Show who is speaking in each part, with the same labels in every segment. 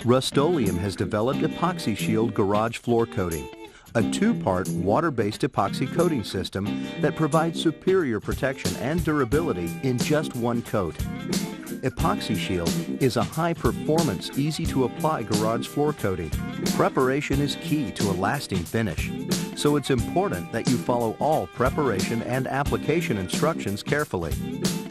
Speaker 1: Rust-Oleum has developed Epoxyshield garage floor coating, a two-part water-based epoxy coating system that provides superior protection and durability in just one coat. Epoxyshield is a high-performance, easy-to-apply garage floor coating. Preparation is key to a lasting finish, so it's important that you follow all preparation and application instructions carefully.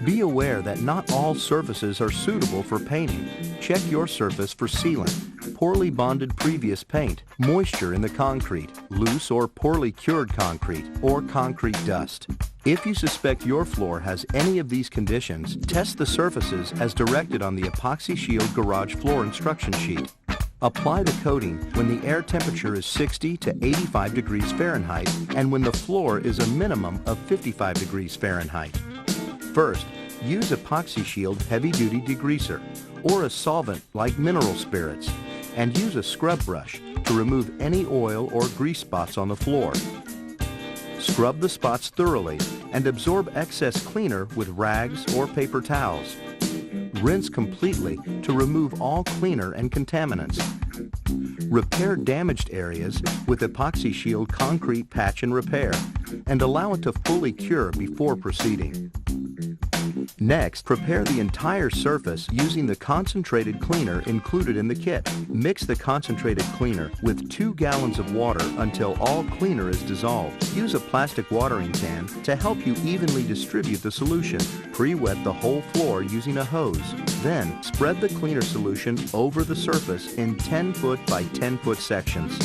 Speaker 1: Be aware that not all surfaces are suitable for painting. Check your surface for sealant, poorly bonded previous paint, moisture in the concrete, loose or poorly cured concrete, or concrete dust. If you suspect your floor has any of these conditions, test the surfaces as directed on the Epoxyshield garage floor instruction sheet. Apply the coating when the air temperature is 60 to 85 degrees Fahrenheit and when the floor is a minimum of 55 degrees Fahrenheit. First, use Epoxyshield heavy-duty degreaser or a solvent like mineral spirits and use a scrub brush to remove any oil or grease spots on the floor. Scrub the spots thoroughly and absorb excess cleaner with rags or paper towels. Rinse completely to remove all cleaner and contaminants. Repair damaged areas with Epoxyshield concrete patch and repair and allow it to fully cure before proceeding. Next, prepare the entire surface using the concentrated cleaner included in the kit. Mix the concentrated cleaner with 2 gallons of water until all cleaner is dissolved. Use a plastic watering can to help you evenly distribute the solution. Pre-wet the whole floor using a hose. Then, spread the cleaner solution over the surface in 10-foot by 10-foot sections.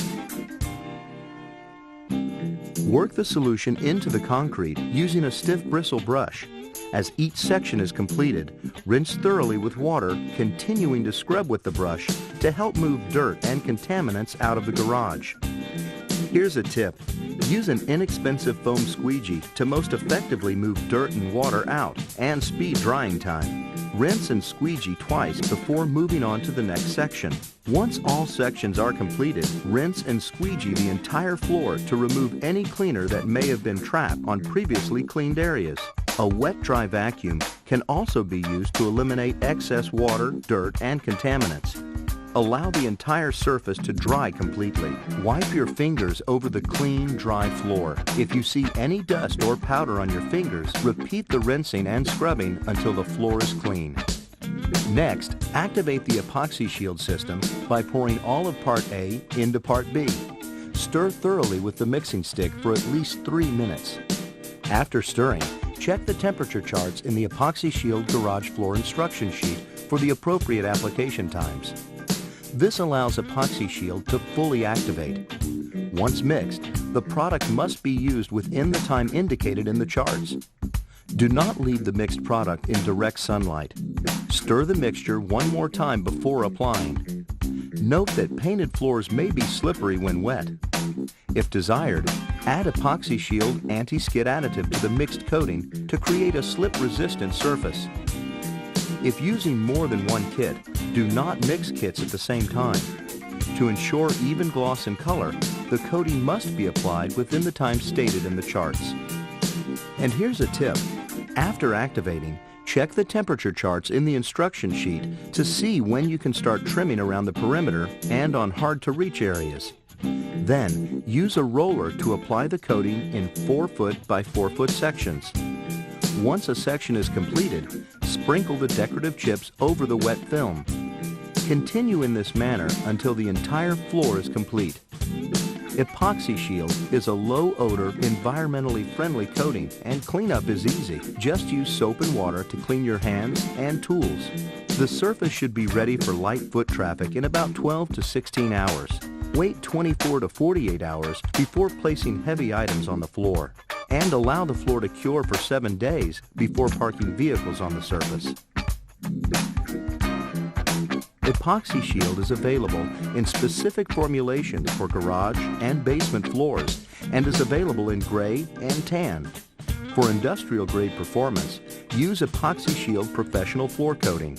Speaker 1: Work the solution into the concrete using a stiff bristle brush. As each section is completed, rinse thoroughly with water, continuing to scrub with the brush to help move dirt and contaminants out of the garage. Here's a tip. Use an inexpensive foam squeegee to most effectively move dirt and water out and speed drying time. Rinse and squeegee twice before moving on to the next section. Once all sections are completed, rinse and squeegee the entire floor to remove any cleaner that may have been trapped on previously cleaned areas. A wet-dry vacuum can also be used to eliminate excess water, dirt, and contaminants. Allow the entire surface to dry completely. Wipe your fingers over the clean, dry floor. If you see any dust or powder on your fingers, repeat the rinsing and scrubbing until the floor is clean. Next, activate the Epoxyshield system by pouring all of Part A into Part B. Stir thoroughly with the mixing stick for at least 3 minutes. After stirring, check the temperature charts in the Epoxyshield garage floor instruction sheet for the appropriate application times. This allows Epoxyshield to fully activate. Once mixed, the product must be used within the time indicated in the charts. Do not leave the mixed product in direct sunlight. Stir the mixture one more time before applying. Note that painted floors may be slippery when wet. If desired, add Epoxyshield anti-skid additive to the mixed coating to create a slip-resistant surface. If using more than one kit, do not mix kits at the same time. To ensure even gloss and color, the coating must be applied within the time stated in the charts. And here's a tip. After activating, check the temperature charts in the instruction sheet to see when you can start trimming around the perimeter and on hard-to-reach areas. Then, use a roller to apply the coating in 4-foot by 4-foot sections. Once a section is completed, sprinkle the decorative chips over the wet film. Continue in this manner until the entire floor is complete. Epoxyshield is a low-odor, environmentally friendly coating, and cleanup is easy. Just use soap and water to clean your hands and tools. The surface should be ready for light foot traffic in about 12 to 16 hours. Wait 24 to 48 hours before placing heavy items on the floor, and allow the floor to cure for 7 days before parking vehicles on the surface. Epoxyshield is available in specific formulations for garage and basement floors and is available in gray and tan. For industrial grade performance, use Epoxyshield Professional Floor Coating.